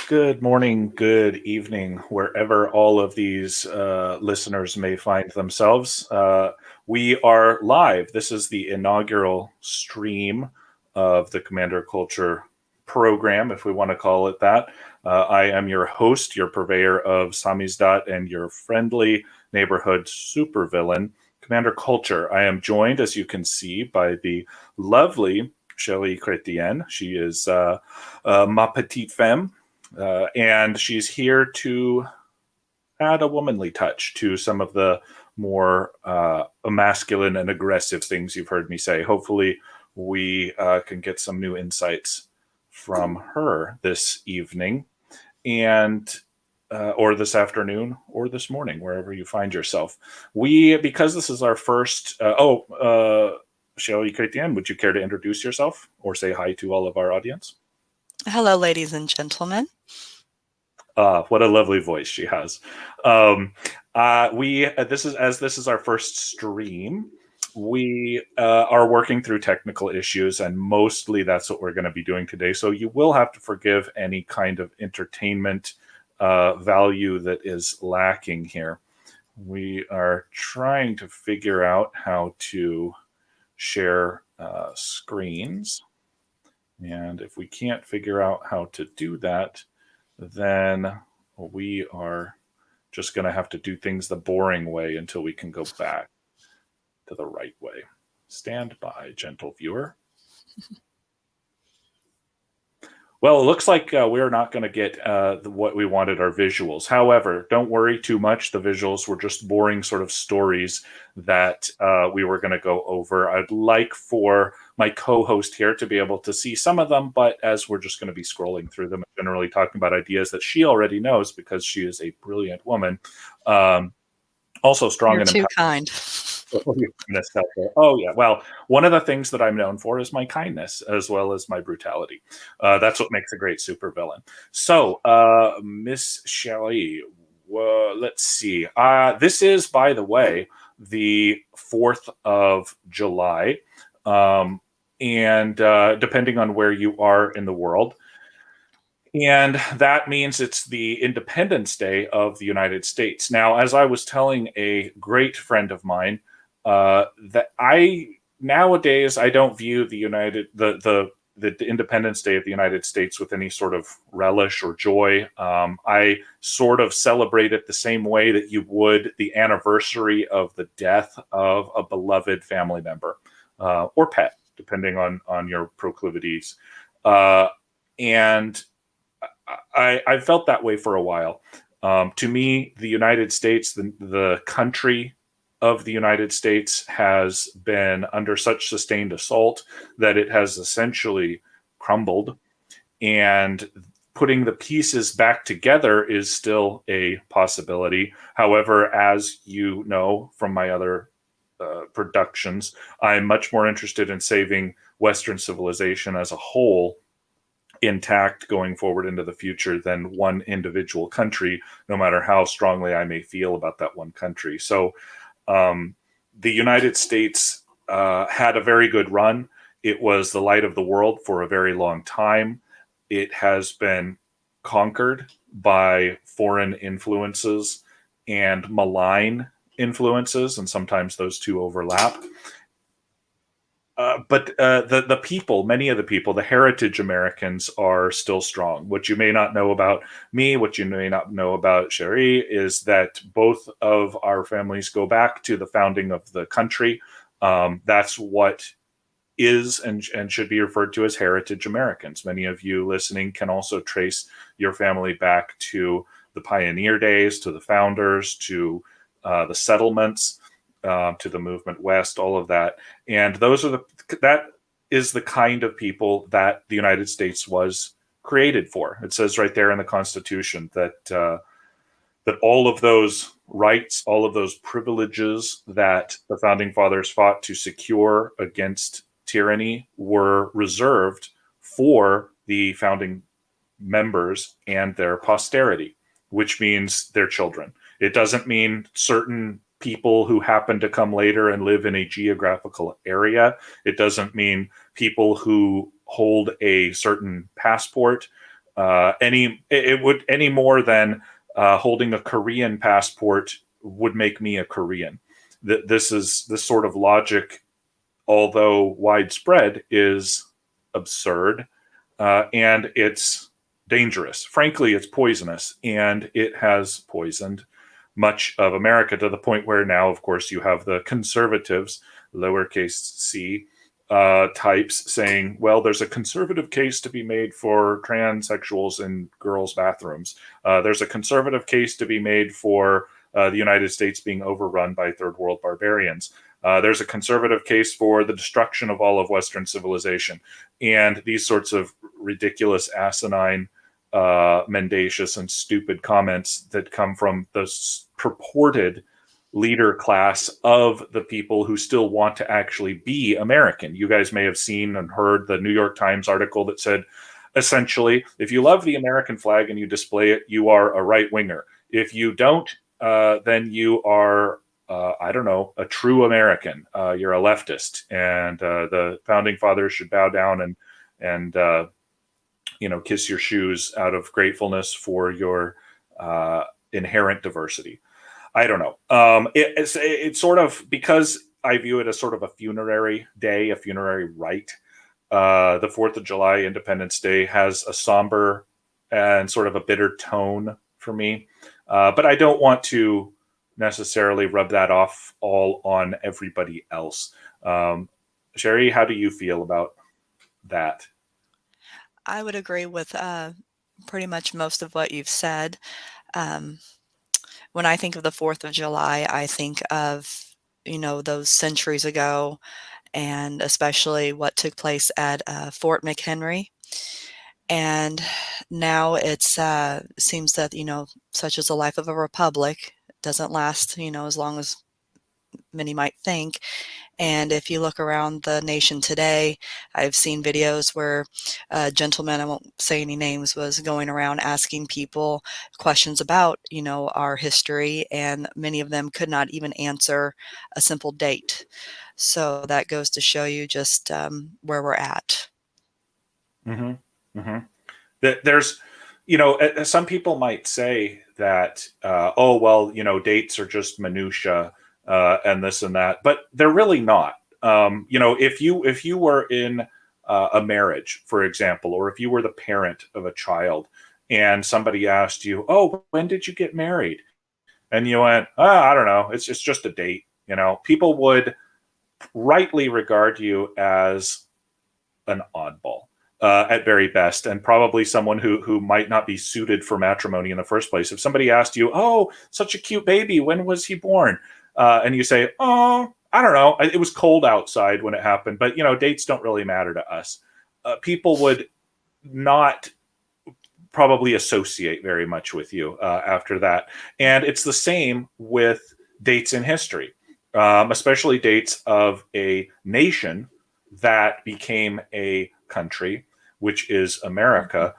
Good morning, good evening, wherever all of these listeners may find themselves. We are live. This is the inaugural stream of the Commander Culture program, if we want to call it that. I am your host, your purveyor of samizdat, and your friendly neighborhood supervillain, Commander Culture. I am joined, as you can see, by the lovely Cherie Chretien. She is ma petite femme, and she's here to add a womanly touch to some of the more masculine and aggressive things you've heard me say. Hopefully, we can get some new insights from her this evening, and or this afternoon, or this morning, wherever you find yourself. Because this is our first. Cherie Chretien, would you care to introduce yourself or say hi to all of our audience? Hello, ladies and gentlemen. What a lovely voice she has. We this is our first stream. We are working through technical issues, and mostly that's what we're going to be doing today. So you will have to forgive any kind of entertainment value that is lacking here. We are trying to figure out how to share screens, and if we can't figure out how to do that, then we are just going to have to do things the boring way until we can go back to the right way. Stand by, gentle viewer. Well, it looks like we're not going to get what we wanted, our visuals. However, don't worry too much. The visuals were just boring sort of stories that we were going to go over. I'd like for my co-host here to be able to see some of them, but as we're just going to be scrolling through them and generally talking about ideas that she already knows because she is a brilliant woman, also strong You're and too empowered. kind. Oh yeah. Well, one of the things that I'm known for is my kindness as well as my brutality. That's what makes a great supervillain. So, Miss Cherie, let's see. This is, by the way, the 4th of July, and depending on where you are in the world. And that means it's the Independence Day of the United States. Now, as I was telling a great friend of mine, that I nowadays I don't view the Independence Day of the United States with any sort of relish or joy. I sort of celebrate it the same way that you would the anniversary of the death of a beloved family member or pet, depending on your proclivities. And I felt that way for a while. To me, the United States, the country of the United States, has been under such sustained assault that it has essentially crumbled. And putting the pieces back together is still a possibility. However, as you know from my other productions, I'm much more interested in saving Western civilization as a whole intact going forward into the future than one individual country, no matter how strongly I may feel about that one country. So the United States had a very good run. It was the light of the world for a very long time. It has been conquered by foreign influences and malign influences, and sometimes those two overlap. But the people, many of the people, the heritage Americans are still strong. What you may not know about me, what you may not know about Cherie, is that both of our families go back to the founding of the country. That's what is and should be referred to as heritage Americans. Many of you listening can also trace your family back to the pioneer days, to the founders, to the settlements, to the movement west, all of that. And that is the kind of people that the United States was created for. It says right there in the Constitution that all of those rights, all of those privileges that the founding fathers fought to secure against tyranny were reserved for the founding members and their posterity, which means their children. It doesn't mean certain people who happen to come later and live in a geographical area. It doesn't mean people who hold a certain passport. It would any more than holding a Korean passport would make me a Korean. This sort of logic, although widespread, is absurd, and it's dangerous. Frankly, it's poisonous, and it has poisoned much of America to the point where now, of course, you have the conservatives, lowercase c, types saying, well, there's a conservative case to be made for transsexuals in girls' bathrooms. There's a conservative case to be made for the United States being overrun by third world barbarians. There's a conservative case for the destruction of all of Western civilization. And these sorts of ridiculous, asinine, mendacious, and stupid comments that come from the purported leader class of the people who still want to actually be American. You guys may have seen and heard the New York Times article that said, essentially, if you love the American flag and you display it, you are a right winger. If you don't, then you are, I don't know, a true American. You're a leftist, and the founding fathers should bow down and kiss your shoes out of gratefulness for your inherent diversity. I don't know. It's sort of, because I view it as sort of a funerary day, a funerary rite. The 4th of July, Independence Day, has a somber and sort of a bitter tone for me. But I don't want to necessarily rub that off all on everybody else. Cherie, how do you feel about that? I would agree with pretty much most of what you've said. Um, when I think of the 4th of July, I think of, those centuries ago, and especially what took place at Fort McHenry. And now it's seems that, such as the life of a republic doesn't last, as long as many might think. And if you look around the nation today, I've seen videos where a gentleman, I won't say any names, was going around asking people questions about, our history, and many of them could not even answer a simple date. So that goes to show you just where we're at. Mm-hmm. Mm-hmm. There's, some people might say that, oh, well, dates are just minutia, and this and that, but they're really not. If you were in a marriage, for example, or if you were the parent of a child, and somebody asked you, "Oh, when did you get married?" and you went, "Oh, I don't know. It's just a date." People would rightly regard you as an oddball, at very best, and probably someone who might not be suited for matrimony in the first place. If somebody asked you, "Oh, such a cute baby, when was he born?" and you say, "Oh, I don't know. It was cold outside when it happened, but dates don't really matter to us." People would not probably associate very much with you after that, and it's the same with dates in history, especially dates of a nation that became a country, which is America.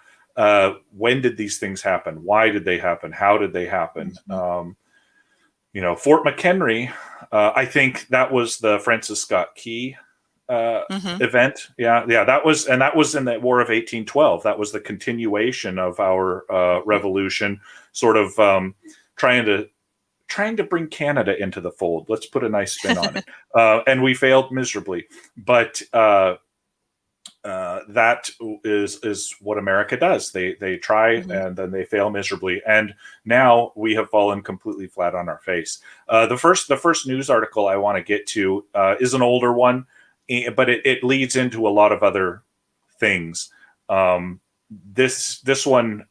When did these things happen? Why did they happen? How did they happen? Fort McHenry, I think that was the Francis Scott Key Mm-hmm. event. Yeah, that was in the War of 1812. That was the continuation of our revolution, sort of trying to bring Canada into the fold. Let's put a nice spin on it. And we failed miserably. But that is what America does. They try Mm-hmm. and then they fail miserably. And now we have fallen completely flat on our face. The first news article I want to get to is an older one, but it leads into a lot of other things. This one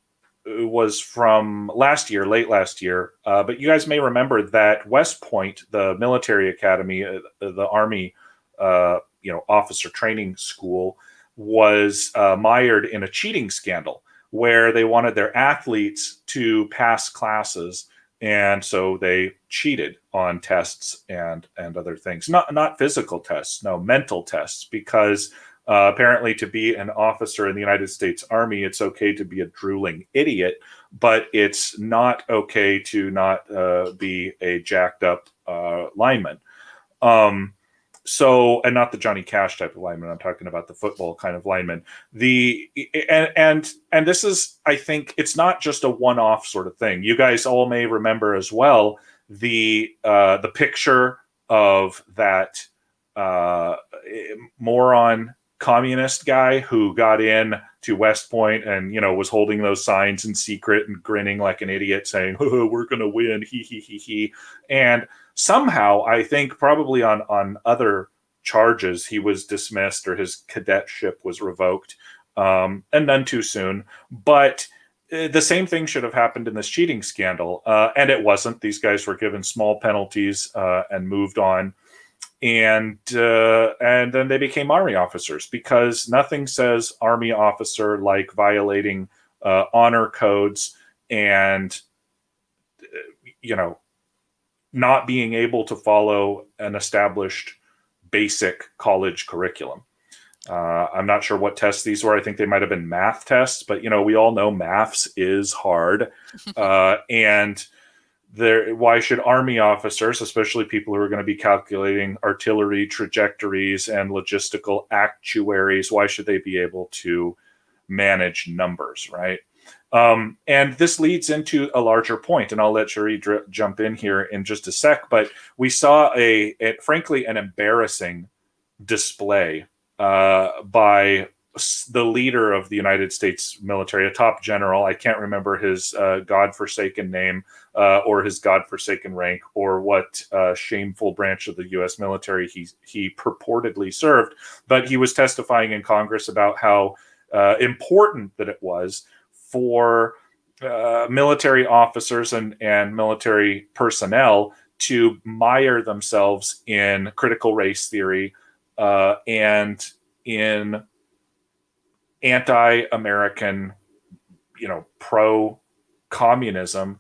was from last year, late last year. But you guys may remember that West Point, the military academy, the Army, officer training school, was mired in a cheating scandal where they wanted their athletes to pass classes, and so they cheated on tests and other things. Not physical tests, no, mental tests, because apparently, to be an officer in the United States Army, it's okay to be a drooling idiot, but it's not okay to not be a jacked up lineman. Um, So, and not the Johnny Cash type of lineman. I'm talking about the football kind of lineman. The and this is, I think, it's not just a one-off sort of thing. You guys all may remember as well the picture of that uh, moron communist guy who got in to West Point and was holding those signs in secret and grinning like an idiot, saying, "Oh, we're going to win, he he he he," and somehow, I think probably on other charges, he was dismissed or his cadetship was revoked, and none too soon. But the same thing should have happened in this cheating scandal, and it wasn't. These guys were given small penalties and moved on, and then they became Army officers, because nothing says Army officer like violating honor codes and you know not being able to follow an established basic college curriculum. I'm not sure what tests these were. I think they might have been math tests, but we all know maths is hard. And why should Army officers, especially people who are going to be calculating artillery trajectories and logistical actuaries, why should they be able to manage numbers, right? And this leads into a larger point, and I'll let Cherie jump in here in just a sec. But we saw frankly, an embarrassing display by the leader of the United States military, a top general. I can't remember his godforsaken name or his godforsaken rank or what shameful branch of the U.S. military he purportedly served, but he was testifying in Congress about how important that it was for military officers and military personnel to mire themselves in critical race theory and in anti-American, pro-communism,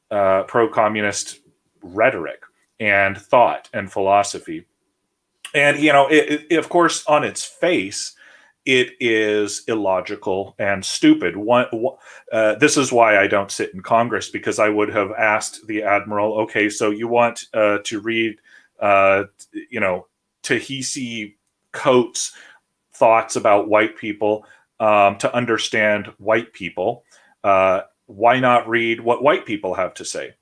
pro-communist rhetoric and thought and philosophy. And, of course, on its face, it is illogical and stupid. This is why I don't sit in Congress, because I would have asked the admiral, okay, so you want to read, Ta-Nehisi Coates' thoughts about white people to understand white people. Why not read what white people have to say?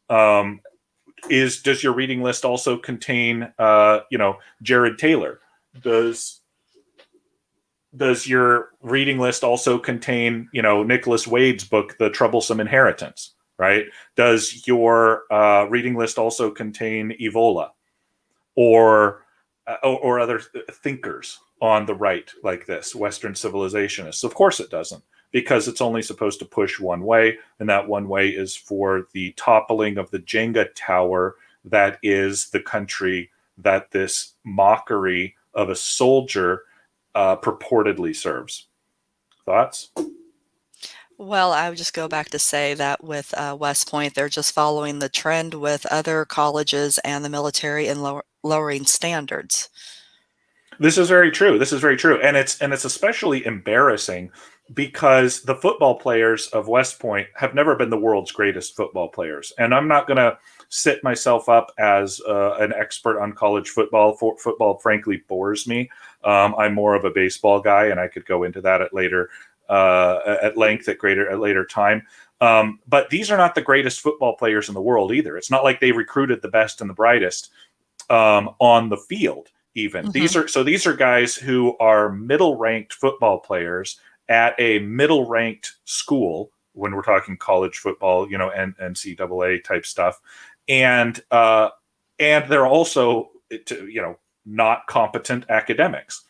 Does your reading list also contain, Jared Taylor? Does your reading list also contain, Nicholas Wade's book, The Troublesome Inheritance, right? Does your reading list also contain Evola or other thinkers on the right like this, Western civilizationists? Of course it doesn't, because it's only supposed to push one way, and that one way is for the toppling of the Jenga tower that is the country that this mockery of a soldier purportedly serves. Thoughts? Well, I would just go back to say that with West Point, they're just following the trend with other colleges and the military in lowering standards. This is very true. This is very true, and it's especially embarrassing because the football players of West Point have never been the world's greatest football players. And I'm not going to sit myself up as an expert on college football. Football, frankly, bores me. I'm more of a baseball guy, and I could go into that at length at later time. But these are not the greatest football players in the world either. It's not like they recruited the best and the brightest on the field. Even these are guys who are middle-ranked football players at a middle-ranked school when we're talking college football, and NCAA type stuff, and they're also not competent academics.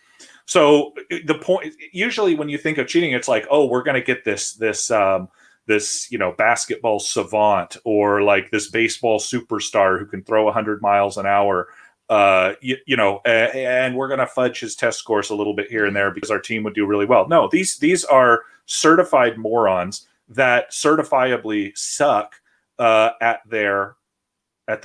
So the point, usually when you think of cheating, it's like, oh, we're going to get this basketball savant or like this baseball superstar who can throw 100 miles an hour. And we're going to fudge his test scores a little bit here and there because our team would do really well. No, these are certified morons that certifiably suck at their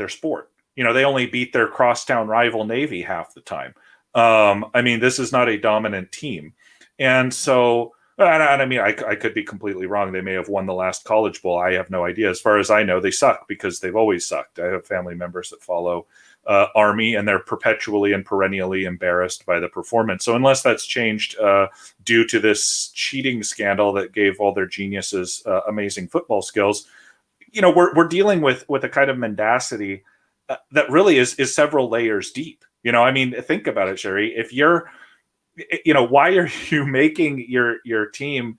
sport. They only beat their crosstown rival Navy half the time. This is not a dominant team, and so. I could be completely wrong. They may have won the last College Bowl. I have no idea. As far as I know, they suck because they've always sucked. I have family members that follow army, and they're perpetually and perennially embarrassed by the performance. So unless that's changed due to this cheating scandal that gave all their geniuses amazing football skills, we're dealing with a kind of mendacity that really is several layers deep. I mean, think about it, Cherie. If you're, why are you making your team?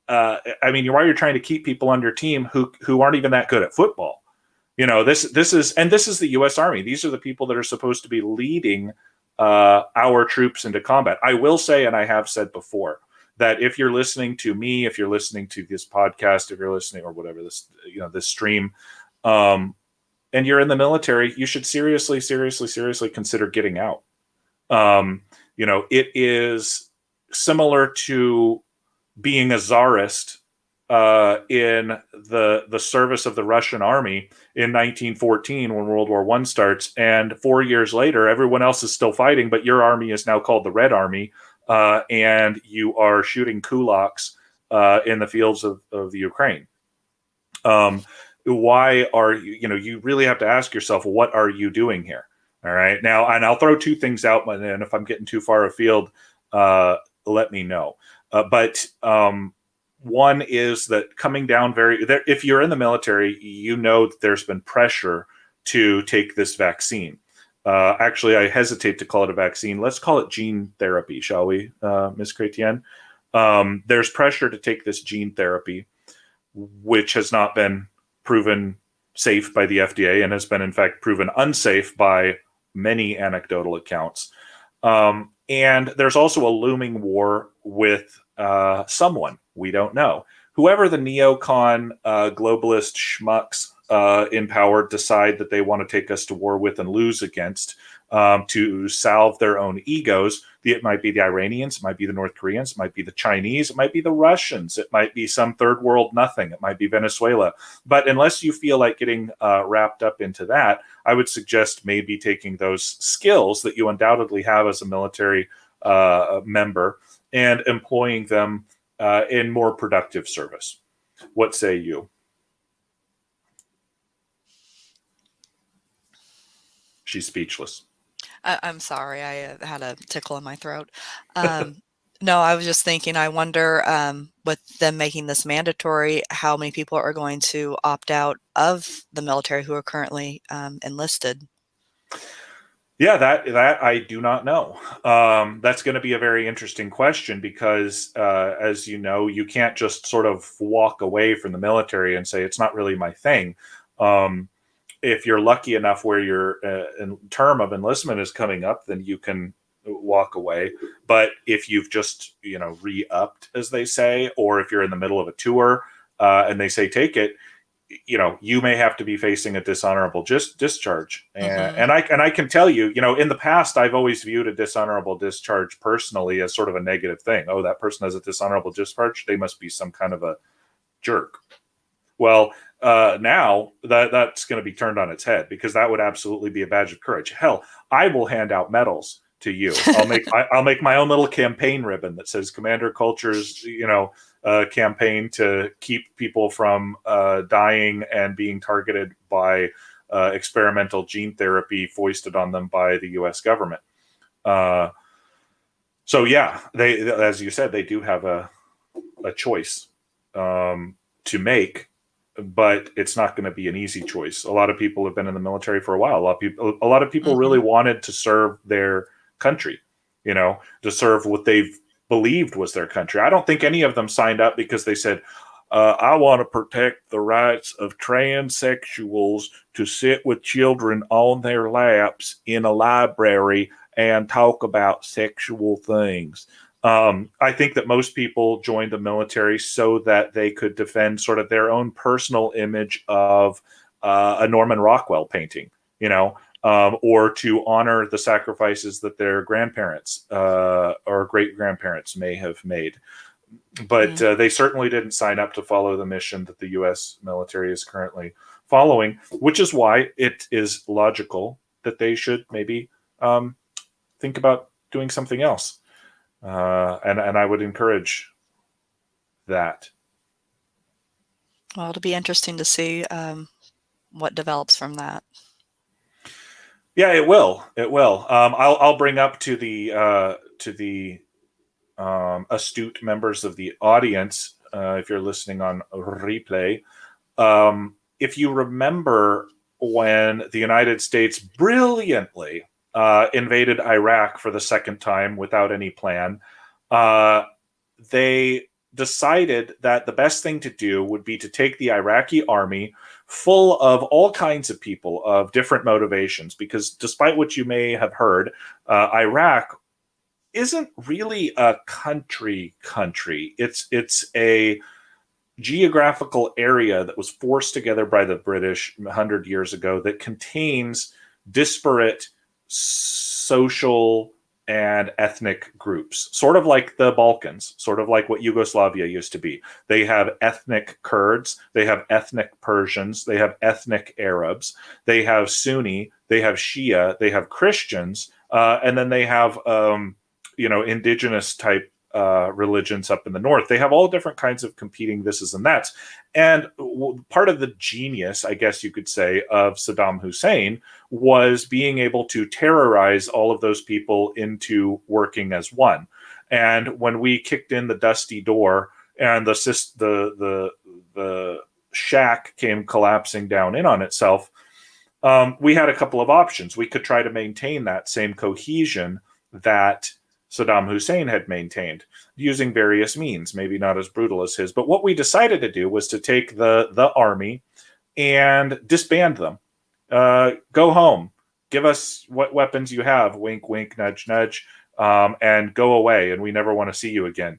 I mean, why are you trying to keep people on your team who aren't even that good at football? This is the U.S. Army. These are the people that are supposed to be leading our troops into combat. I will say, and I have said before, that if you're listening to me, if you're listening to this podcast, if you're listening or whatever this stream, and you're in the military, you should seriously consider getting out. It is similar to being a czarist in the service of the Russian army in 1914 when World War I starts, and 4 years later, everyone else is still fighting, but your army is now called the Red Army, and you are shooting kulaks in the fields of the Ukraine. Why are you really have to ask yourself, what are you doing here? All right. Now, and I'll throw two things out, and if I'm getting too far afield, let me know. But one is that coming down if you're in the military, that there's been pressure to take this vaccine. Actually, I hesitate to call it a vaccine. Let's call it gene therapy, shall we, Ms. Chretien? There's pressure to take this gene therapy, which has not been proven safe by the FDA and has been, in fact, proven unsafe by many anecdotal accounts. And there's also a looming war with someone we don't know. Whoever the neocon globalist schmucks in power decide that they want to take us to war with and lose against to salve their own egos. It might be the Iranians, it might be the North Koreans, it might be the Chinese, it might be the Russians, it might be some third world nothing, it might be Venezuela. But unless you feel like getting wrapped up into that, I would suggest maybe taking those skills that you undoubtedly have as a military member and employing them in more productive service. What say you? She's speechless. I'm sorry, I had a tickle in my throat. No, I was just thinking, I wonder, with them making this mandatory, how many people are going to opt out of the military who are currently enlisted? Yeah, that I do not know. That's going to be a very interesting question because, as you know, you can't just sort of walk away from the military and say it's not really my thing. If you're lucky enough where your term of enlistment is coming up, then you can walk away. But if you've just re-upped, as they say, or if you're in the middle of a tour and they say take it, you may have to be facing a dishonorable discharge. Mm-hmm. And I can tell you, in the past, I've always viewed a dishonorable discharge personally as sort of a negative thing. Oh, that person has a dishonorable discharge. They must be some kind of a jerk. Well, now that's going to be turned on its head because that would absolutely be a badge of courage. Hell, I will hand out medals to you. I'll make my own little campaign ribbon that says Commander Culture's campaign to keep people from dying and being targeted by experimental gene therapy foisted on them by the U.S. government. So yeah, they, as you said, they do have a choice to make, but it's not going to be an easy choice. A lot of people have been in the military for a while. A lot of people Mm-hmm. really wanted to serve their country, to serve what they've believed was their country. I don't think any of them signed up because they said, I want to protect the rights of transsexuals to sit with children on their laps in a library and talk about sexual things. I think that most people joined the military so that they could defend sort of their own personal image of a Norman Rockwell painting, or to honor the sacrifices that their grandparents or great grandparents may have made. But they certainly didn't sign up to follow the mission that the U.S. military is currently following, which is why it is logical that they should maybe think about doing something else. And I would encourage that. Well, it'll be interesting to see what develops from that. Yeah, it will. It will. I'll bring up to the astute members of the audience, if you're listening on replay, if you remember when the United States brilliantly invaded Iraq for the second time without any plan, uh, they decided that the best thing to do would be to take the Iraqi army, full of all kinds of people of different motivations, because despite what you may have heard, Iraq isn't really a country. It's a geographical area that was forced together by the British 100 years ago that contains disparate social and ethnic groups, sort of like the Balkans, sort of like what Yugoslavia used to be. They have ethnic Kurds, they have ethnic Persians, they have ethnic Arabs, they have Sunni, they have Shia, they have Christians, and then they have indigenous type religions up in the north. They have all different kinds of competing thises and that's. And part of the genius, I guess you could say, of Saddam Hussein was being able to terrorize all of those people into working as one. And when we kicked in the dusty door and the shack came collapsing down in on itself, we had a couple of options. We could try to maintain that same cohesion that Saddam Hussein had maintained using various means, maybe not as brutal as his. But what we decided to do was to take the army and disband them. Go home. Give us what weapons you have. Wink, wink, nudge, nudge. And go away. And we never want to see you again.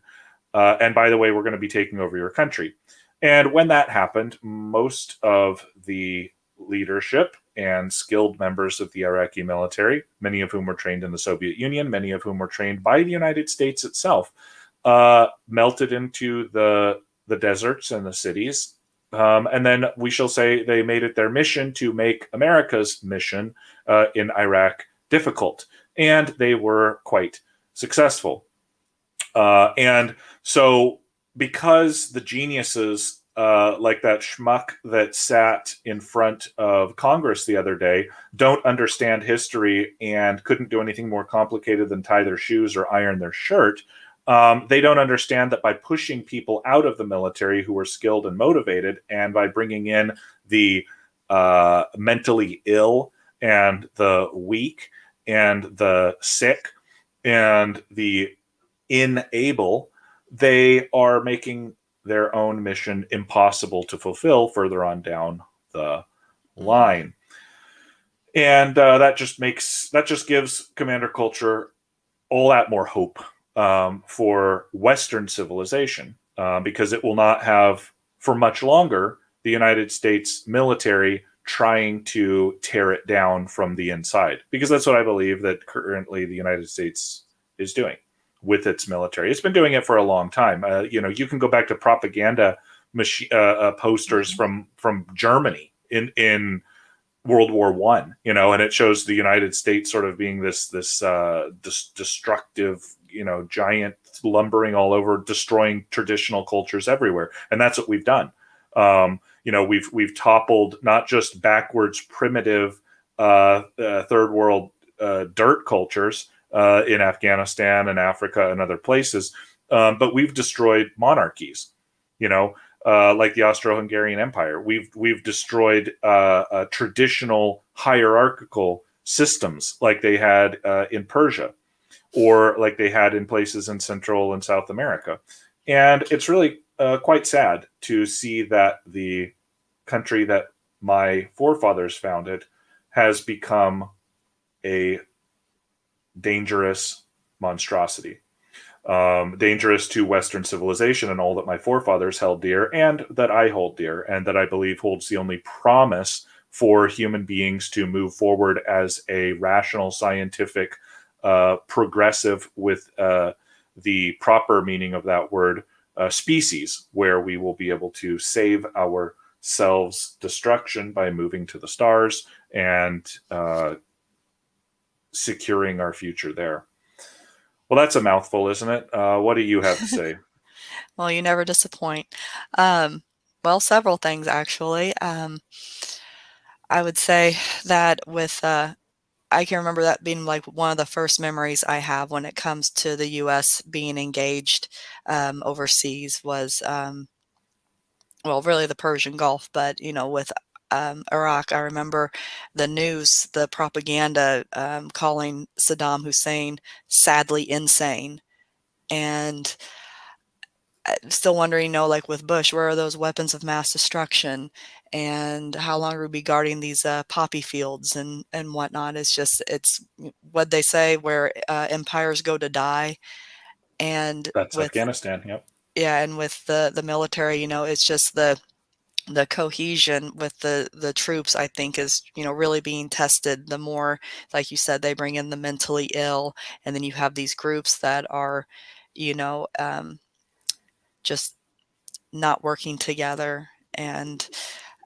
And by the way, we're going to be taking over your country. And when that happened, most of the leadership and skilled members of the Iraqi military, many of whom were trained in the Soviet Union, many of whom were trained by the United States itself, melted into the deserts and the cities. And then we shall say they made it their mission to make America's mission in Iraq difficult. And they were quite successful. And so, because the geniuses like that schmuck that sat in front of Congress the other day don't understand history and couldn't do anything more complicated than tie their shoes or iron their shirt, they don't understand that by pushing people out of the military who were skilled and motivated, and by bringing in the mentally ill and the weak and the sick and the inable, they are making their own mission impossible to fulfill further on down the Mm. line. And that just gives commander culture all that more hope for Western civilization, because it will not have for much longer the United States military trying to tear it down from the inside, because that's what I believe that currently the United States is doing with its military. It's been doing it for a long time. You can go back to propaganda posters Mhm. from Germany in World War One, and it shows the United States sort of being this destructive, giant lumbering all over, destroying traditional cultures everywhere, and that's what we've done. We've toppled not just backwards, primitive, third world dirt cultures in Afghanistan and Africa and other places, but we've destroyed monarchies. Like the Austro-Hungarian Empire. We've destroyed traditional hierarchical systems like they had in Persia, or like they had in places in Central and South America. And it's really quite sad to see that the country that my forefathers founded has become a dangerous monstrosity, dangerous to Western civilization and all that my forefathers held dear, and that I hold dear, and that I believe holds the only promise for human beings to move forward as a rational, scientific, progressive, with the proper meaning of that word, species, where we will be able to save ourselves destruction by moving to the stars and securing our future there. Well, that's a mouthful, isn't it? What do you have to say? Well, you never disappoint. Um, well, several things actually. I would say that with I can remember that being like one of the first memories I have when it comes to the U.S. being engaged overseas was, well, really the Persian Gulf, but with Iraq, I remember the news, the propaganda calling Saddam Hussein sadly insane. And I'm still wondering, like with Bush, where are those weapons of mass destruction? And how long are we be guarding these poppy fields and whatnot? It's what they say, where empires go to die. And That's with, Afghanistan. Yep. yeah, and with the military, it's just the cohesion with the troops, I think, is really being tested. The more, like you said, they bring in the mentally ill, and then you have these groups that are, you know, um, just not working together. And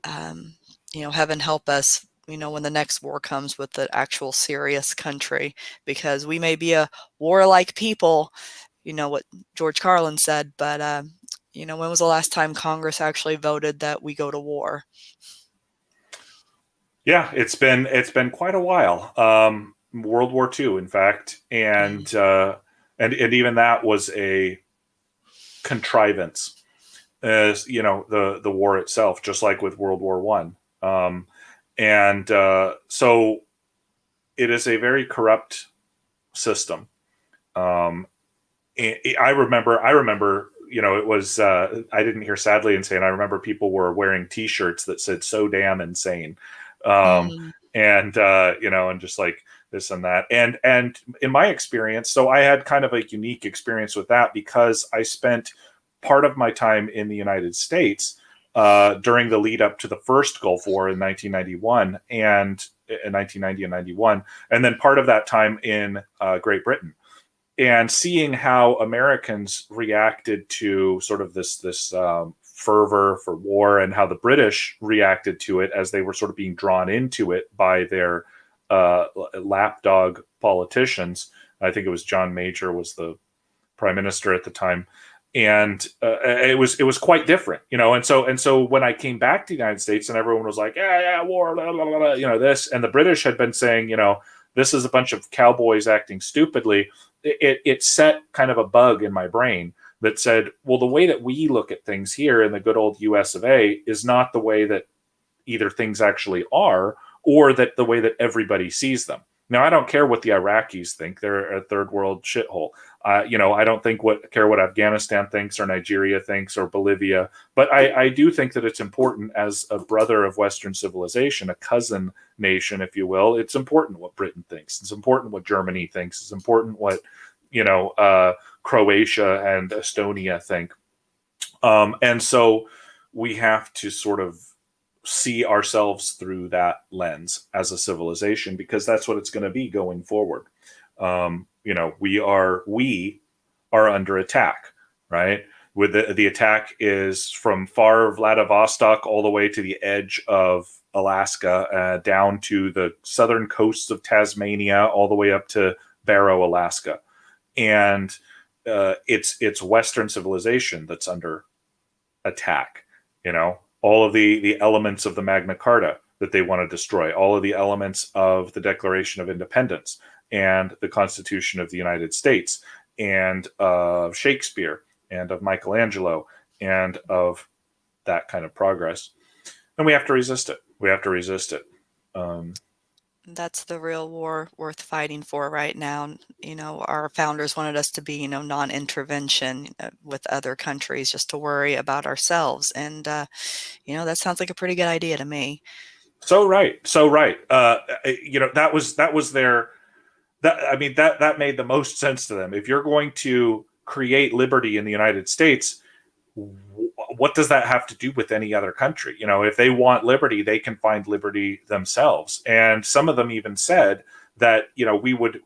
um, heaven help us, when the next war comes with the actual serious country, because we may be a warlike people, what George Carlin said, but when was the last time Congress actually voted that we go to war? Yeah, it's been quite a while. World War II, in fact, Mm. and even that was a contrivance, as the war itself, just like with World War One. And so it is a very corrupt system. Um, I remember, it was, I didn't hear sadly insane. I remember people were wearing T-shirts that said "so damn insane," um, Mm. and just like this and that. And in my experience, so I had kind of a unique experience with that because I spent part of my time in the United States during the lead up to the first Gulf War in 1991 and in 1990 and 91, and then part of that time in Great Britain, and seeing how Americans reacted to sort of this fervor for war, and how the British reacted to it as they were sort of being drawn into it by their lapdog politicians. I think it was John Major was the prime minister at the time, and it was quite different, And so when I came back to the United States, and everyone was like, "Yeah, yeah, war, blah, blah, blah, this," and the British had been saying, "This is a bunch of cowboys acting stupidly." It set kind of a bug in my brain that said, "Well, the way that we look at things here in the good old U.S. of A. is not the way that either things actually are, or that the way that everybody sees them." Now, I don't care what the Iraqis think; they're a third world shithole. I don't care what Afghanistan thinks, or Nigeria thinks, or Bolivia. But I do think that it's important, as a brother of Western civilization, a cousin nation, if you will. It's important what Britain thinks. It's important what Germany thinks. It's important what Croatia and Estonia think. And so we have to sort of see ourselves through that lens as a civilization, because that's what it's going to be going forward. We are under attack, right? With the attack is from far Vladivostok all the way to the edge of Alaska, down to the southern coasts of Tasmania, all the way up to Barrow, Alaska, and it's Western civilization that's under attack. All of the elements of the Magna Carta that they want to destroy, all of the elements of the Declaration of Independence and the Constitution of the United States, and of Shakespeare and of Michelangelo, and of that kind of progress. And we have to resist it. We have to resist it. Um, That's the real war worth fighting for right now. Our founders wanted us to be, non-intervention with other countries, just to worry about ourselves. And, that sounds like a pretty good idea to me. so right, so right. That was their, that I mean, that made the most sense to them. If you're going to create liberty in the United States, what does that have to do with any other country? If they want liberty, they can find liberty themselves. And some of them even said that we would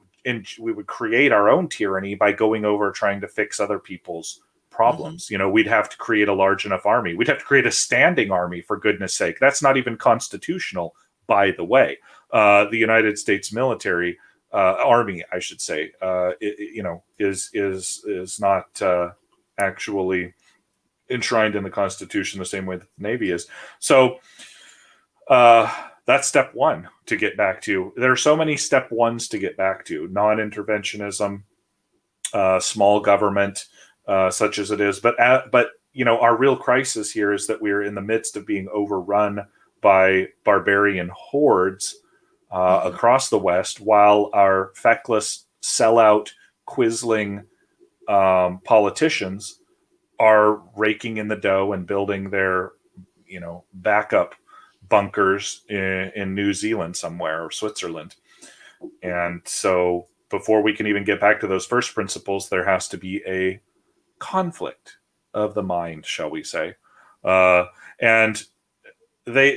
create our own tyranny by going over trying to fix other people's Hmm. problems. We'd have to create a large enough army. We'd have to create a standing army, for goodness sake. That's not even constitutional, by the way. The United States military, army, I should say, is not actually enshrined in the Constitution the same way that the Navy is. So, That's step one to get back to. There are so many step ones to get back to: non-interventionism, small government, such as it is. But our real crisis here is that we are in the midst of being overrun by barbarian hordes Hmm. across the West, while our feckless, sellout, quisling politicians are raking in the dough and building their, backup bunkers in New Zealand somewhere or Switzerland. And so before we can even get back to those first principles, there has to be a conflict of the mind, shall we say. Uh, and they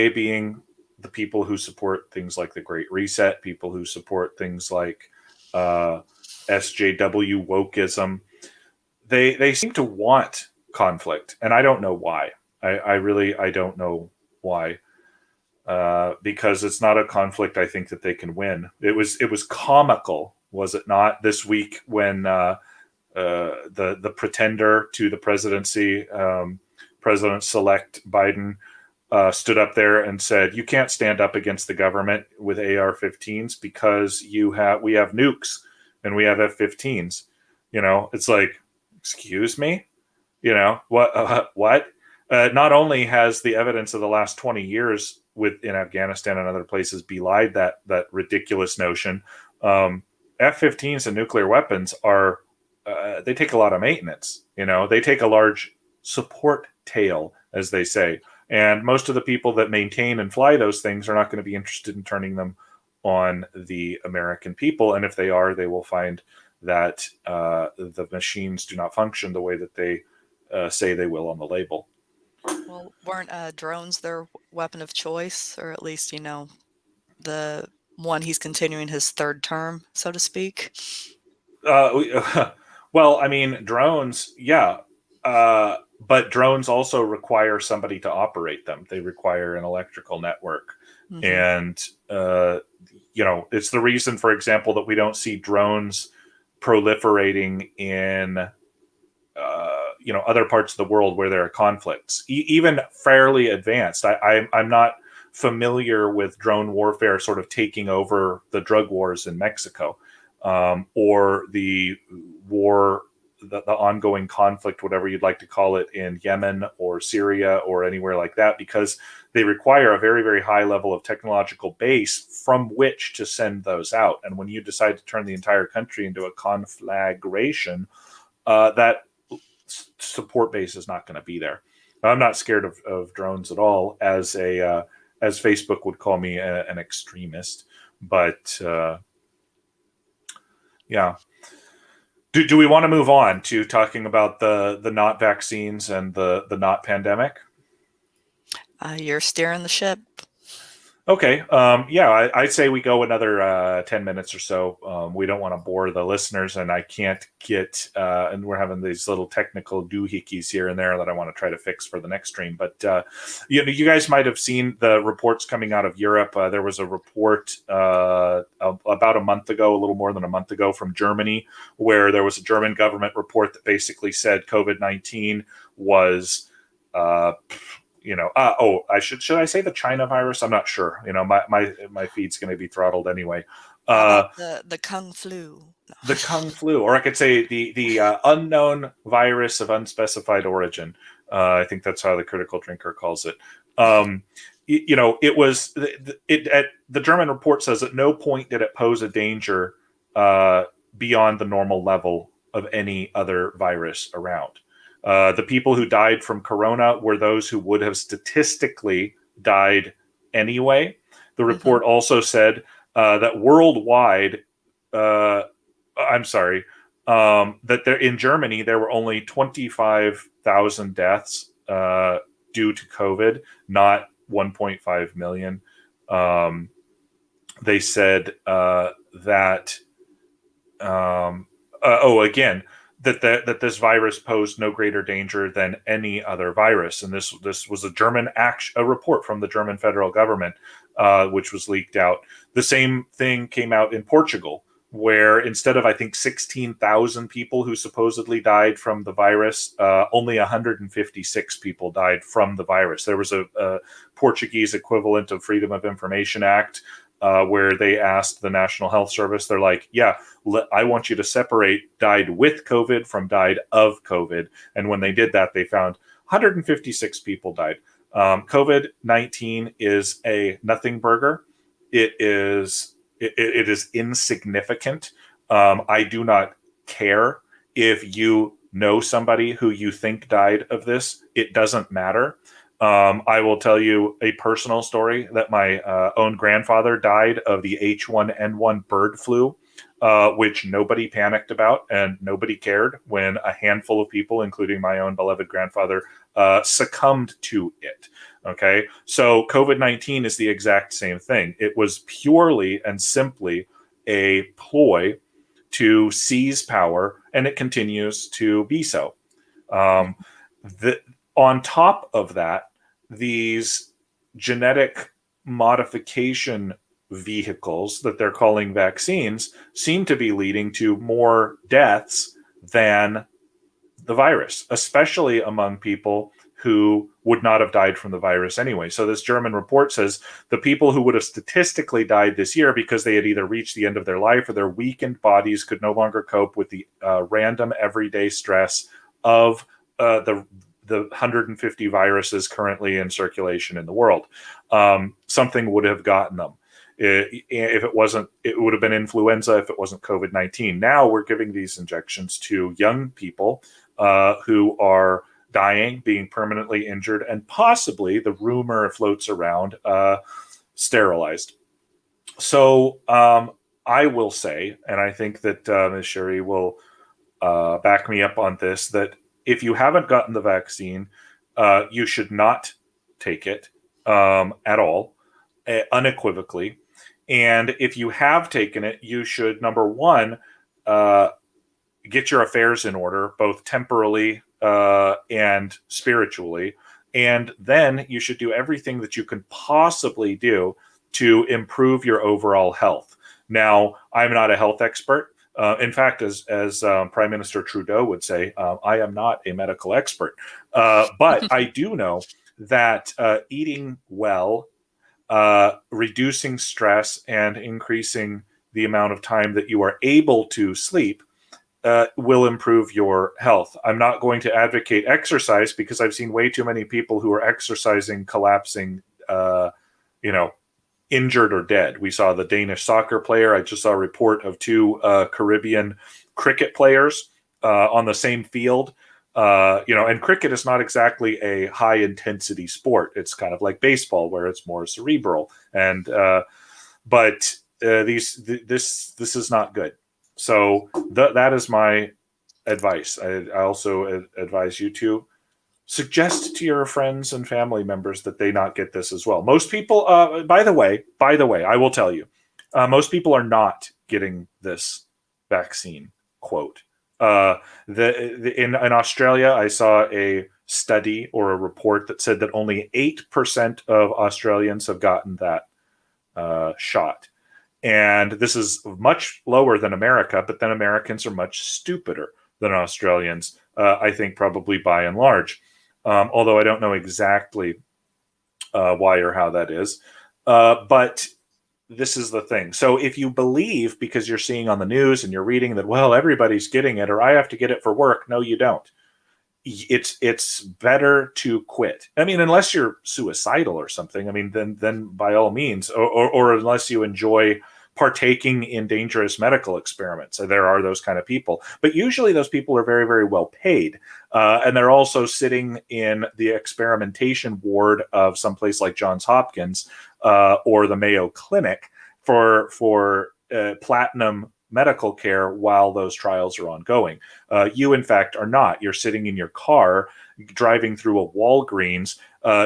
being the people who support things like the Great Reset, people who support things like uh, SJW wokeism, they seem to want conflict, and I don't know why. I really I don't know why. Because it's not a conflict I think that they can win. It was comical, was it not, this week when the pretender to the presidency, President-select Biden, stood up there and said, "You can't stand up against the government with AR-15s because we have nukes and we have F-15s." It's like, excuse me. What? What? Not only has the evidence of the last 20 years in Afghanistan and other places belied that ridiculous notion. F-15s and nuclear weapons are they take a lot of maintenance. They take a large support tail, as they say, and most of the people that maintain and fly those things are not going to be interested in turning them on the American people. And if they are, they will find that the machines do not function the way that they say they will on the label. Well, weren't drones their weapon of choice, or at least, the one he's continuing his third term, so to speak? Well, I mean, drones, yeah, but drones also require somebody to operate them. They require an electrical network, Hmm. and it's the reason, for example, that we don't see drones proliferating in other parts of the world where there are conflicts, even fairly advanced. I'm not familiar with drone warfare sort of taking over the drug wars in Mexico, or the war, the ongoing conflict, whatever you'd like to call it, in Yemen or Syria or anywhere like that, because they require a very, very high level of technological base from which to send those out. And when you decide to turn the entire country into a conflagration, that support base is not going to be there. I'm not scared of drones at all, as Facebook would call me, an extremist. But yeah, do we want to move on to talking about the not vaccines and the not pandemic? You're steering the ship. Okay. Yeah, I'd say we go another 10 minutes or so. We don't want to bore the listeners, and I can't get, and we're having these little technical doohickeys here and there that I want to try to fix for the next stream. But, you guys might have seen the reports coming out of Europe. There was a report about a month ago, a little more than a month ago, from Germany, where there was a German government report that basically said COVID-19 was uh, I should I say the China virus? I'm not sure. My feed's going to be throttled anyway. How Uh, about the Kung flu? the Kung flu, or I could say the unknown virus of unspecified origin. I think that's how the critical drinker calls it. It was the German report says at no point did it pose a danger uh, beyond the normal level of any other virus around. The people who died from corona were those who would have statistically died anyway. The Hmm. report also said that worldwide, uh, I'm sorry, that there in Germany there were only 25,000 deaths due to COVID, not 1.5 million. Um, they said that again, that this virus posed no greater danger than any other virus, and this was a report from the German federal government, which was leaked out. The same thing came out in Portugal, where instead of, I think, 16,000 people who supposedly died from the virus, only 156 people died from the virus. There was a Portuguese equivalent of Freedom of Information Act where they asked the National Health Service, they're like, yeah, I want you to separate died with COVID from died of COVID. And when they did that, they found 156 people died. COVID-19 is a nothing burger. It is insignificant. I do not care if you know somebody who you think died of this. It doesn't matter. I will tell you a personal story that my own grandfather died of the H1N1 bird flu, which nobody panicked about and nobody cared when a handful of people, including my own beloved grandfather, succumbed to it. Okay, so COVID-19 is the exact same thing. It was purely and simply a ploy to seize power, and it continues to be so. Um, the, on top of that, these genetic modification vehicles that they're calling vaccines seem to be leading to more deaths than the virus, especially among people who would not have died from the virus anyway. So this German report says the people who would have statistically died this year because they had either reached the end of their life or their weakened bodies could no longer cope with the random everyday stress of the 150 viruses currently in circulation in the world. Something would have gotten them. If it wasn't, it would have been influenza if it wasn't COVID-19. Now we're giving these injections to young people who are dying, being permanently injured, and possibly, the rumor floats around, sterilized. So I will say, and I think that Ms. Cherie will back me up on this, that if you haven't gotten the vaccine, you should not take it at all, unequivocally. And if you have taken it, you should, number one, get your affairs in order, both temporally and spiritually. And then you should do everything that you can possibly do to improve your overall health. Now, I'm not a health expert. In fact, as Prime Minister Trudeau would say, I am not a medical expert. But I do know that eating well, reducing stress, and increasing the amount of time that you are able to sleep will improve your health. I'm not going to advocate exercise because I've seen way too many people who are exercising collapsing, injured or dead. We saw the Danish soccer player. I just saw a report of two Caribbean cricket players on the ssame field. And cricket is not exactly a high intensity sport. It's kind of like baseball where it's more cerebral. And but this is not good. So that is my advice. I also advise you to suggest to your friends and family members that they not get this as well. Most people, by the way, I will tell you, most people are not getting this vaccine. Quote. In Australia, I saw a study or a report that said that only 8% of Australians have gotten that shot. And this is much lower than America, but then Americans are much stupider than Australians, I think, probably by and large. Although I don't know exactly why or how that is. But this is the thing. So if you believe, because you're seeing on the news and you're reading that, well, everybody's getting it, or I have to get it for work. No, you don't. It's better to quit. I mean, unless you're suicidal or something. I mean, then by all means, or unless you enjoy partaking in dangerous medical experiments. There are those kind of people, but usually those people are very, very well paid, and they're also sitting in the experimentation ward of someplace like Johns Hopkins or the Mayo Clinic for platinum medical care while those trials are ongoing. You, in fact, are not. You're sitting in your car, driving through a Walgreens,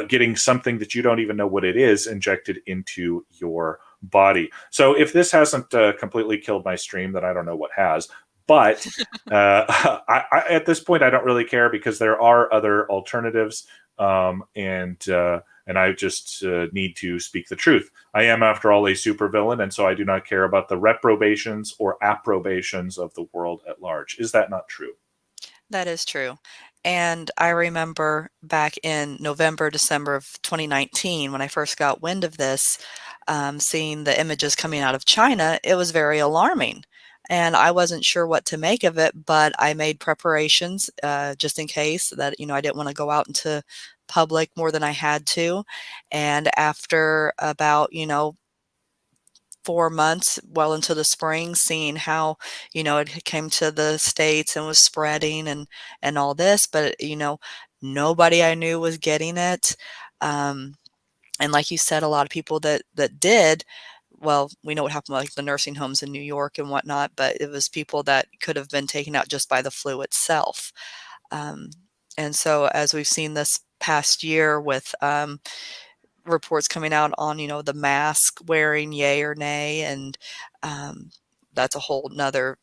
getting something that you don't even know what it is injected into your body. So if this hasn't completely killed my stream, then I don't know what has. But at this point, I don't really care because there are other alternatives. And and I just need to speak the truth. I am, after all, a supervillain, and so I do not care about the reprobations or approbations of the world at large. Is that not true? That is true. And I remember back in November, December of 2019, when I first got wind of this, seeing the images coming out of China, it was very alarming. And I wasn't sure what to make of it, but I made preparations just in case that, I didn't want to go out into public more than I had to. And after about, 4 months, well into the spring, seeing how, it came to the States and was spreading and all this, but, nobody I knew was getting it. Um, and like you said, a lot of people that did, well, we know what happened, like the nursing homes in New York and whatnot, but it was people that could have been taken out just by the flu itself. Um, and so as we've seen this past year with reports coming out on, the mask wearing, yay or nay, and um, that's a whole nother,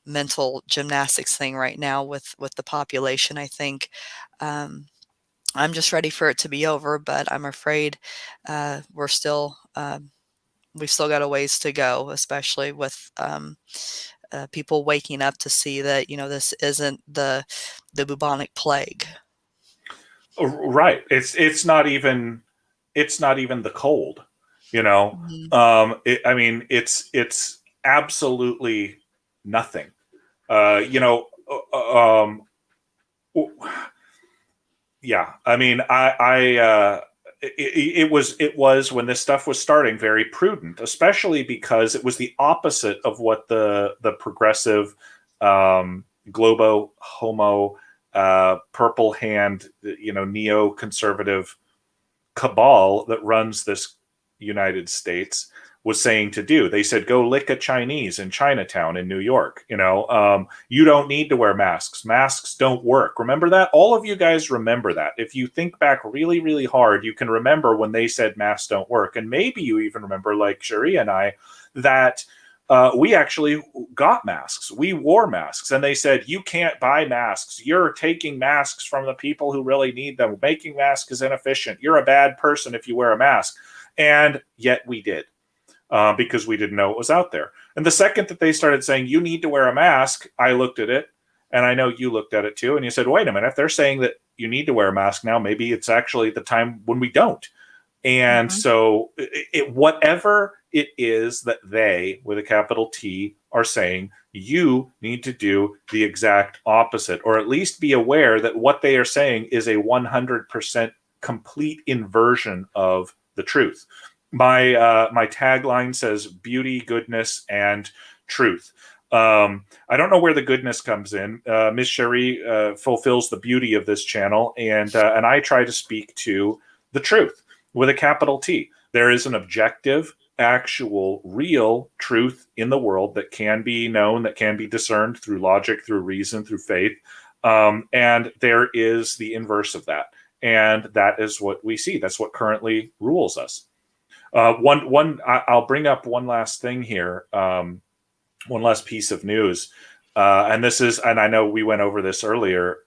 mental gymnastics thing right now with the population. I think I'm just ready for it to be over, but I'm afraid we've still got a ways to go, especially with people waking up to see that, this isn't the bubonic plague. Right. It's not even the cold. You know. Mhm. I mean, it's absolutely nothing. You know. Yeah. I mean, it was when this stuff was starting very prudent, especially because it was the opposite of what the progressive globo homo purple hand, neoconservative cabal that runs this United States was saying to do. They said, go lick a Chinese in Chinatown in New York. You don't need to wear masks. Masks don't work. Remember that? All of you guys remember that. If you think back really, really hard, you can remember when they said masks don't work. And maybe you even remember, like Cherie and I, that we actually got masks. We wore masks, and they said, you can't buy masks. You're taking masks from the people who really need them. Making masks is inefficient. You're a bad person if you wear a mask. And yet we did, because we didn't know it was out there. And the second that they started saying, you need to wear a mask, I looked at it, and I know you looked at it too, and you said, wait a minute, if they're saying that you need to wear a mask now, maybe it's actually the time when we don't. And Mhm. so, whatever it is that they, with a capital T, are saying, you need to do the exact opposite, or at least be aware that what they are saying is a 100% complete inversion of the truth. My tagline says beauty, goodness, and truth. I don't know where the goodness comes in. Miss Cherie fulfills the beauty of this channel, and I try to speak to the truth with a capital T. There is an objective, actual, real truth in the world that can be known, that can be discerned through logic, through reason, through faith. And there is the inverse of that. And that is what we see. That's what currently rules us. I'll bring up one last thing here, one last piece of news. And I know we went over this earlier,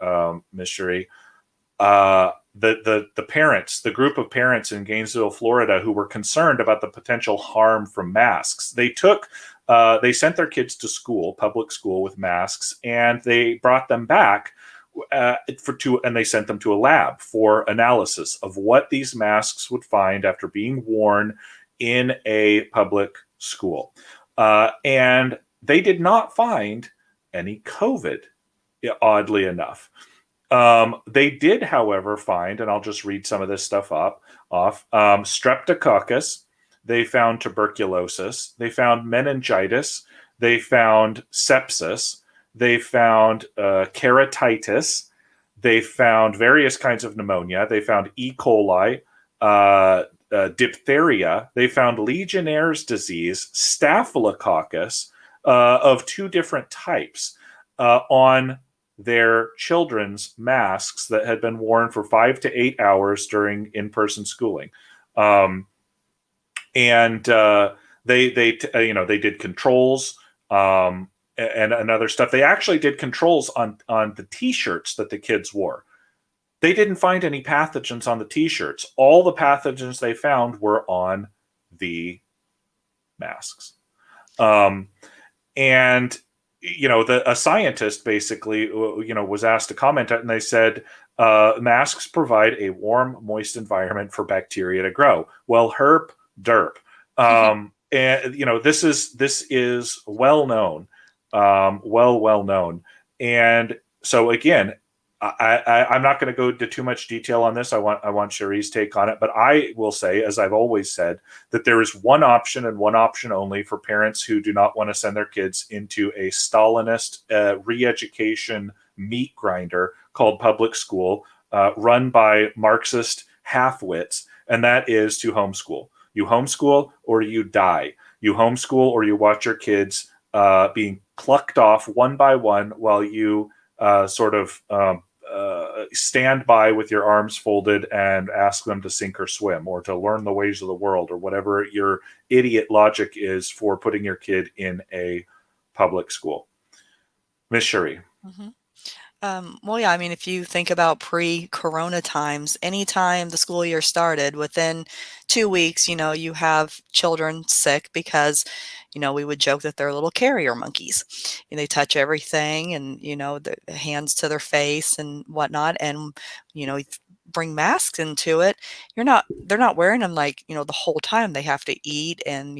Ms. Cherie. The parents, the group of parents in Gainesville, Florida, who were concerned about the potential harm from masks, they sent their kids to school, public school, with masks, and they brought them back and they sent them to a lab for analysis of what these masks would find after being worn in a public school, and they did not find any COVID, oddly enough. They did, however, find, and I'll just read some of this stuff off, streptococcus. They found tuberculosis. They found meningitis. They found sepsis. They found keratitis. They found various kinds of pneumonia. They found E. coli, diphtheria. They found Legionnaire's disease, staphylococcus, of two different types, on their children's masks that had been worn for 5 to 8 hours during in-person schooling. And they did controls, and other stuff. They actually did controls on the T-shirts that the kids wore. They didn't find any pathogens on the t-shirts. All the pathogens they found were on the masks. Um, and a scientist basically was asked to comment on it, and they said masks provide a warm, moist environment for bacteria to grow. Well, herp derp. And this is well known, well known. And so again, I'm not going to go into too much detail on this. I want Cherie's take on it, but I will say, as I've always said, that there is one option and one option only for parents who do not want to send their kids into a Stalinist re-education meat grinder called public school, run by Marxist half-wits, and that is to homeschool. You homeschool or you die. You homeschool or you watch your kids being plucked off one by one while you stand by with your arms folded and ask them to sink or swim or to learn the ways of the world or whatever your idiot logic is for putting your kid in a public school. Miss Cherie. Mm-hmm. Well, yeah, I mean, if you think about pre-corona times, anytime the school year started, within 2 weeks, you have children sick because, we would joke that they're little carrier monkeys. And they touch everything and, the hands to their face and whatnot. And, you bring masks into it. They're not wearing them like, the whole time. They have to eat and,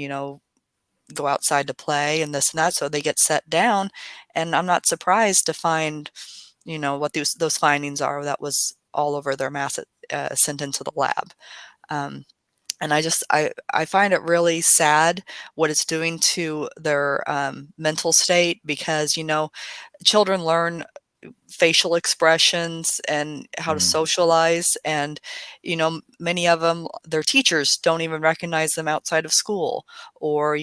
go outside to play and this and that. So they get set down. And I'm not surprised to find what those findings are. That was all over their mass sent into the lab. And I find it really sad what it's doing to their mental state because, children learn facial expressions and how to socialize. And, many of them, their teachers don't even recognize them outside of school or,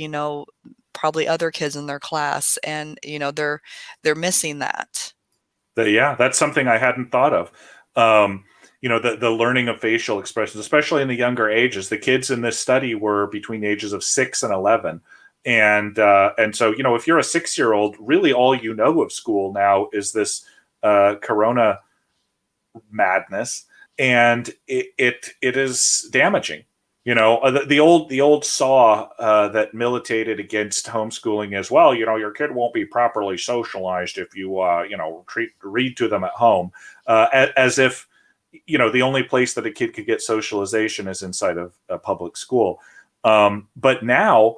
probably other kids in their class. And, they're missing that. Yeah, that's something I hadn't thought of. The learning of facial expressions, especially in the younger ages. The kids in this study were between the ages of 6 and 11. And so, if you're a 6-year-old, really all you know of school now is this corona madness, and it is damaging. The old saw that militated against homeschooling as well. Your kid won't be properly socialized if you read to them at home, as if the only place that a kid could get socialization is inside of a public school. But now,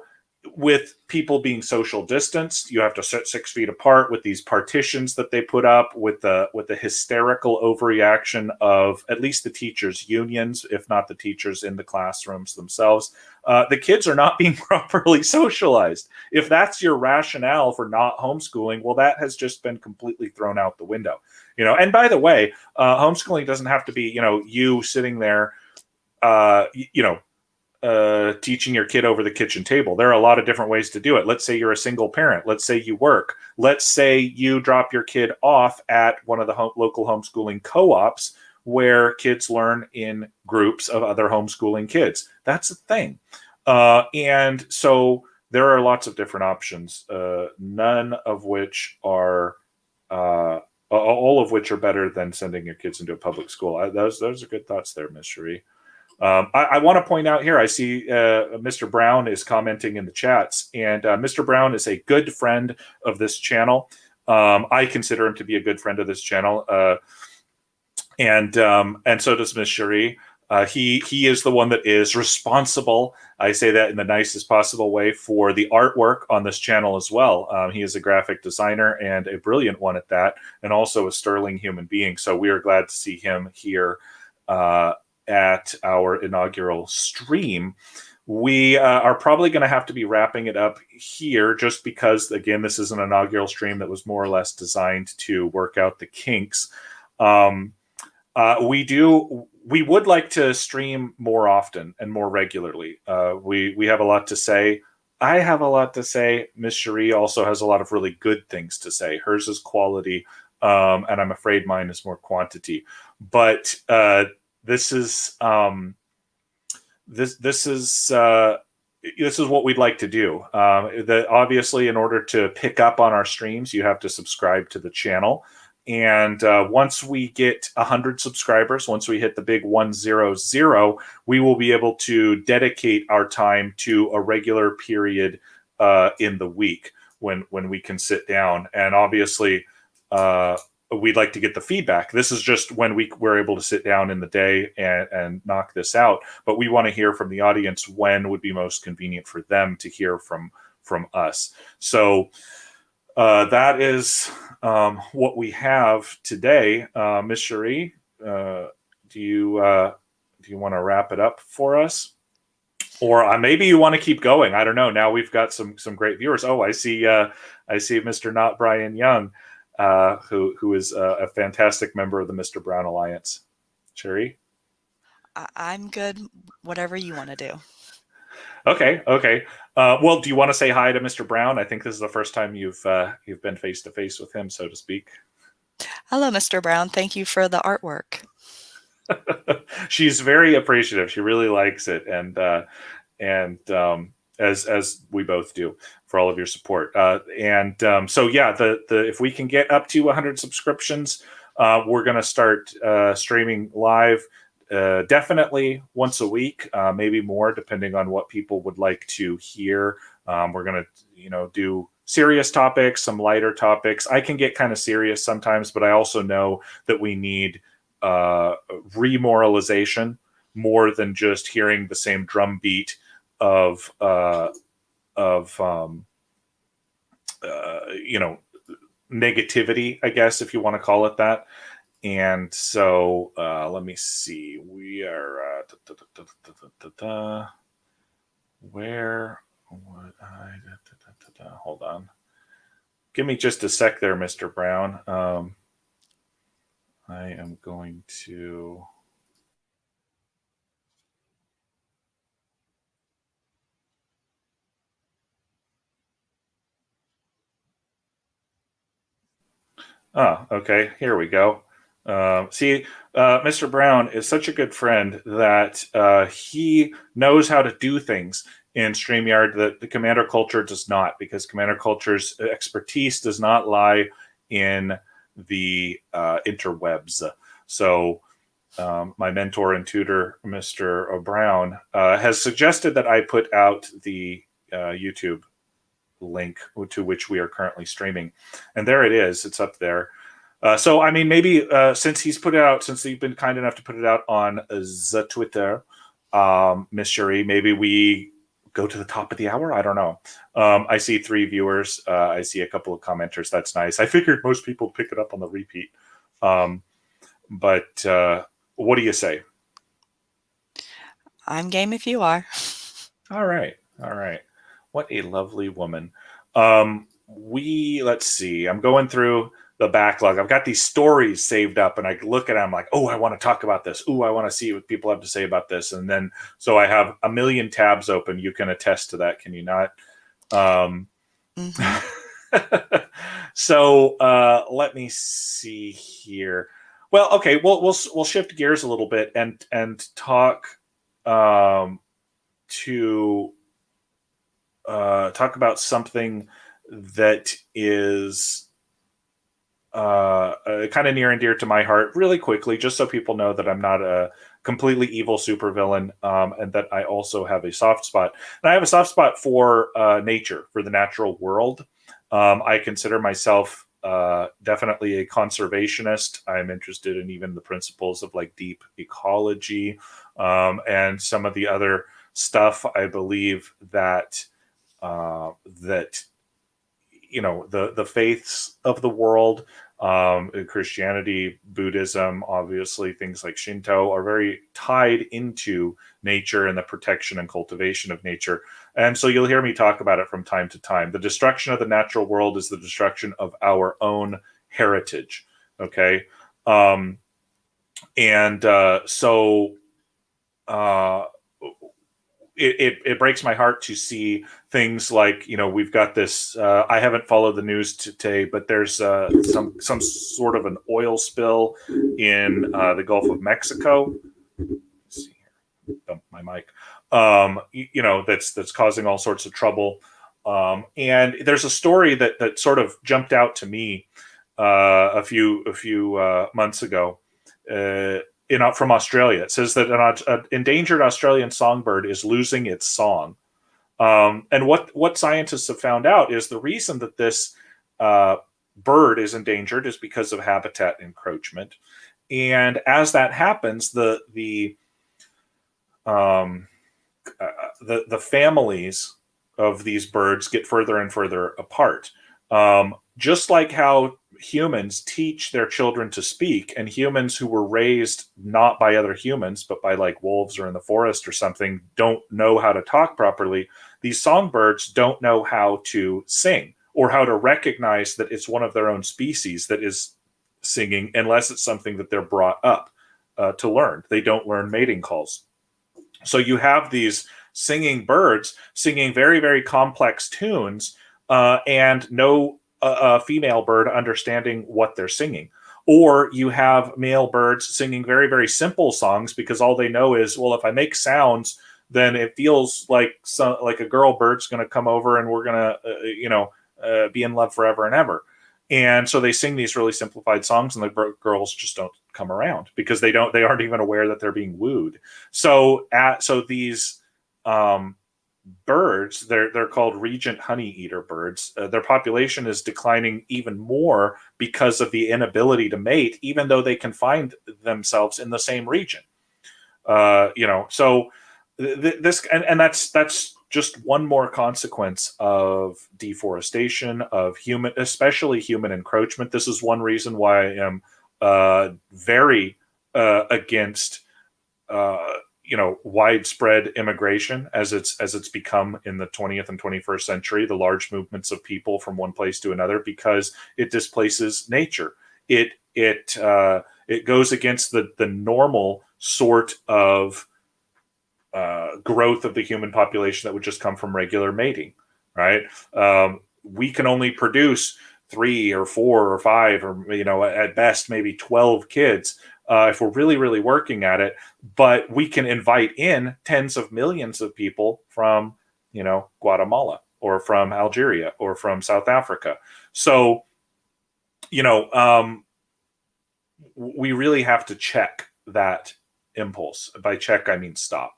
with people being social distanced, you have to sit 6 feet apart with these partitions that they put up, with the hysterical overreaction of at least the teachers' unions, if not the teachers in the classrooms themselves. The kids are not being properly socialized. If that's your rationale for not homeschooling, well, that has just been completely thrown out the window. And by the way, homeschooling doesn't have to be you sitting there, teaching your kid over the kitchen table. There are a lot of different ways to do it. Let's say you're a single parent. Let's say you work. Let's say you drop your kid off at one of the local homeschooling co-ops where kids learn in groups of other homeschooling kids. That's a thing. And so there are lots of different options, none of which are all of which are better than sending your kids into a public school. Those are good thoughts there, Ms. Cherie. I want to point out here, I see Mr. Brown is commenting in the chats, and Mr. Brown is a good friend of this channel. I consider him to be a good friend of this channel, and so does Ms. Cherie. He is the one that is responsible, I say that in the nicest possible way, for the artwork on this channel as well. He is a graphic designer and a brilliant one at that, and also a sterling human being. So we are glad to see him here at our inaugural stream. We are probably going to have to be wrapping it up here just because, again, this is an inaugural stream that was more or less designed to work out the kinks. We would like to stream more often and more regularly. We have a lot to say. I have a lot to say. Miss Cherie also has a lot of really good things to say. Hers is quality, and I'm afraid mine is more quantity. But this is what we'd like to do. Obviously, in order to pick up on our streams, you have to subscribe to the channel. And once we get 100 subscribers, once we hit the big 100, we will be able to dedicate our time to a regular period in the week when we can sit down. And obviously, we'd like to get the feedback. This is just when we're able to sit down in the day and knock this out. But we want to hear from the audience when would be most convenient for them to hear from us. So that is what we have today. Miss Cherie, do you want to wrap it up for us? Or maybe you want to keep going. I don't know. Now we've got some great viewers. Oh, I see Mr. Not Brian Young, who is a fantastic member of the Mr. Brown Alliance. Cherie? I'm good. Whatever you want to do. Okay. Well, do you want to say hi to Mr. Brown? I think this is the first time you've been face to face with him, so to speak. Hello, Mr. Brown. Thank you for the artwork. She's very appreciative. She really likes it, and as we both do, for all of your support. So yeah, the if we can get up to 100 subscriptions, we're going to start streaming live. Definitely once a week, maybe more, depending on what people would like to hear. We're going to, do serious topics, some lighter topics. I can get kind of serious sometimes, but I also know that we need remoralization more than just hearing the same drum beat of negativity, I guess, if you want to call it that. And so let me see. We are where would I hold on. Give me just a sec there, Mr. Brown. I am going to okay. Here we go. Mr. Brown is such a good friend that he knows how to do things in StreamYard that the Commander Culture does not, because Commander Culture's expertise does not lie in the interwebs. So my mentor and tutor, Mr. Brown, has suggested that I put out the YouTube link to which we are currently streaming. And there it is. It's up there. So, I mean, maybe since he's been kind enough to put it out on the Twitter, Miss Cherie, maybe we go to the top of the hour. I don't know. I see 3 viewers. I see a couple of commenters. That's nice. I figured most people pick it up on the repeat. But what do you say? I'm game if you are. All right. What a lovely woman. Let's see. I'm going through the backlog. I've got these stories saved up, and I look at them like, oh, I want to talk about this. Oh, I want to see what people have to say about this. And then, so I have a million tabs open. You can attest to that, can you not? So let me see here. Well, okay, we'll shift gears a little bit and talk talk about something that is kind of near and dear to my heart really quickly, just so people know that I'm not a completely evil supervillain, and that I also have a soft spot. And I have a soft spot for nature, for the natural world. I consider myself definitely a conservationist. I'm interested in even the principles of like deep ecology, and some of the other stuff. I believe that the faiths of the world, Christianity, Buddhism, obviously things like Shinto, are very tied into nature and the protection and cultivation of nature. And so you'll hear me talk about it from time to time. The destruction of the natural world is the destruction of our own heritage. Okay. It breaks my heart to see things like, we've got this. I haven't followed the news today, but there's some sort of an oil spill in the Gulf of Mexico. Let's see here, dump my mic. That's causing all sorts of trouble. And there's a story that sort of jumped out to me a few months ago from Australia. It says that an endangered Australian songbird is losing its song. And what scientists have found out is the reason that this bird is endangered is because of habitat encroachment. And as that happens, um, the families of these birds get further and further apart. Just like how humans teach their children to speak, and humans who were raised not by other humans, but by like wolves or in the forest or something, don't know how to talk properly, these songbirds don't know how to sing or how to recognize that it's one of their own species that is singing unless it's something that they're brought up to learn. They don't learn mating calls. So you have these singing birds singing very, very complex tunes, and no female bird understanding what they're singing. Or you have male birds singing very, very simple songs because all they know is, well, if I make sounds, then it feels like like a girl bird's going to come over and we're going to, be in love forever and ever. And so they sing these really simplified songs, and the girls just don't come around because they aren't even aware that they're being wooed. So these birds, they're called regent honey eater birds. Their population is declining even more because of the inability to mate, even though they can find themselves in the same region. So this and that's just one more consequence of deforestation, of especially human encroachment. This is one reason why I am very against widespread immigration as it's become in the 20th and 21st century, the large movements of people from one place to another, because it displaces nature. It goes against the normal sort of growth of the human population that would just come from regular mating, right? We can only produce 3 or 4 or 5 or at best maybe 12 kids if we're really, really working at it. But we can invite in tens of millions of people from Guatemala or from Algeria or from South Africa. So we really have to check that impulse. By check, I mean stop.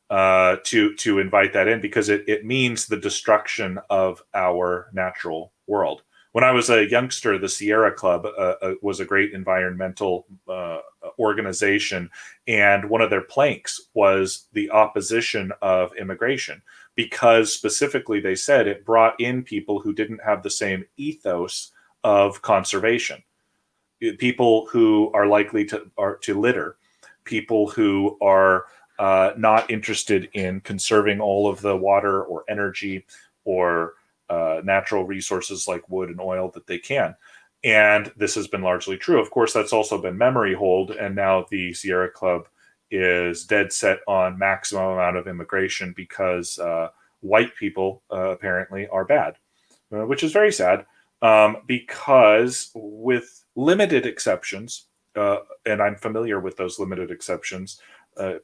To invite that in, because it means the destruction of our natural world. When I was a youngster, the Sierra Club was a great environmental organization, and one of their planks was the opposition of immigration, because specifically they said it brought in people who didn't have the same ethos of conservation, people who are likely to litter, people who are not interested in conserving all of the water or energy or natural resources like wood and oil that they can. And this has been largely true. Of course, that's also been memory hold. And now the Sierra Club is dead set on maximum amount of immigration because white people apparently are bad, which is very sad, because with limited exceptions, and I'm familiar with those limited exceptions,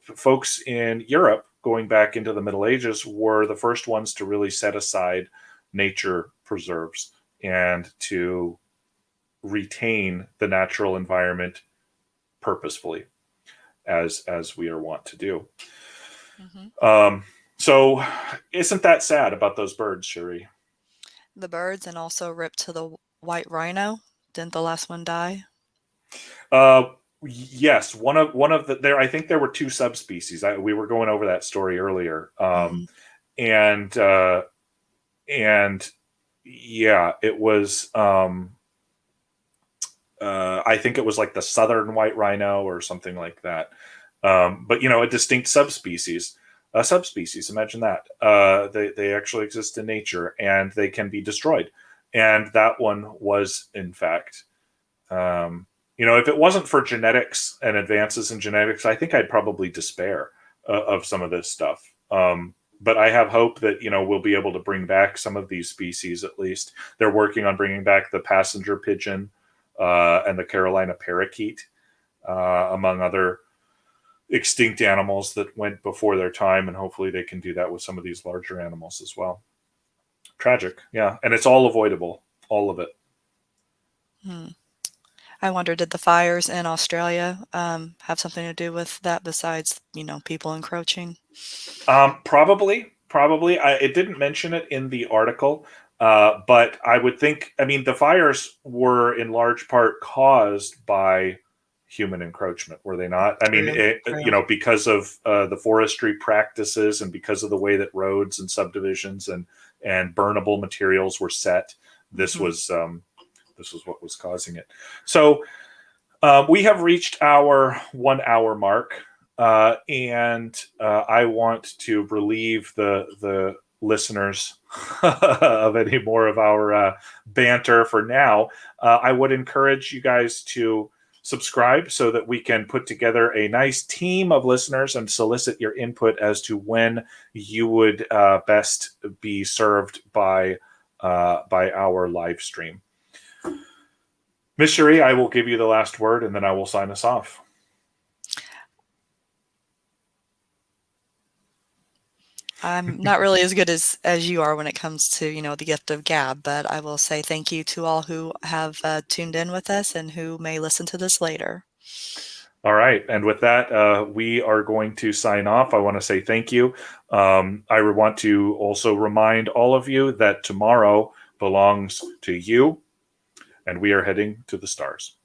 folks in Europe going back into the Middle Ages were the first ones to really set aside nature preserves and to retain the natural environment purposefully, as we are wont to do. So isn't that sad about those birds, Cherie? The birds, and also ripped to the white rhino. Didn't the last one die? Yes, one of the there. I think there were 2 subspecies. We were going over that story earlier, and yeah, it was. I think it was like the southern white rhino or something like that. But a distinct subspecies. A subspecies. Imagine that. They actually exist in nature and they can be destroyed. And that one was, in fact, if it wasn't for genetics and advances in genetics, I think I'd probably despair of some of this stuff. But I have hope that we'll be able to bring back some of these species. At least they're working on bringing back the passenger pigeon and the Carolina parakeet, among other extinct animals that went before their time, and hopefully they can do that with some of these larger animals as well. Tragic, yeah, and it's all avoidable, all of it. I wonder, did the fires in Australia have something to do with that besides, people encroaching? Probably. It didn't mention it in the article, but I would think. I mean, the fires were in large part caused by human encroachment, were they not? I mean, True, true. because of the forestry practices and because of the way that roads and subdivisions and burnable materials were set. This Mhm. was this was what was causing it. So we have reached our 1 hour mark, and I want to relieve the listeners of any more of our banter for now. I would encourage you guys to subscribe so that we can put together a nice team of listeners and solicit your input as to when you would best be served by our live stream. Miss Cherie, I will give you the last word and then I will sign us off. I'm not really as good as you are when it comes to, the gift of gab, but I will say thank you to all who have tuned in with us and who may listen to this later. All right. And with that, we are going to sign off. I want to say thank you. I want to also remind all of you that tomorrow belongs to you, and we are heading to the stars.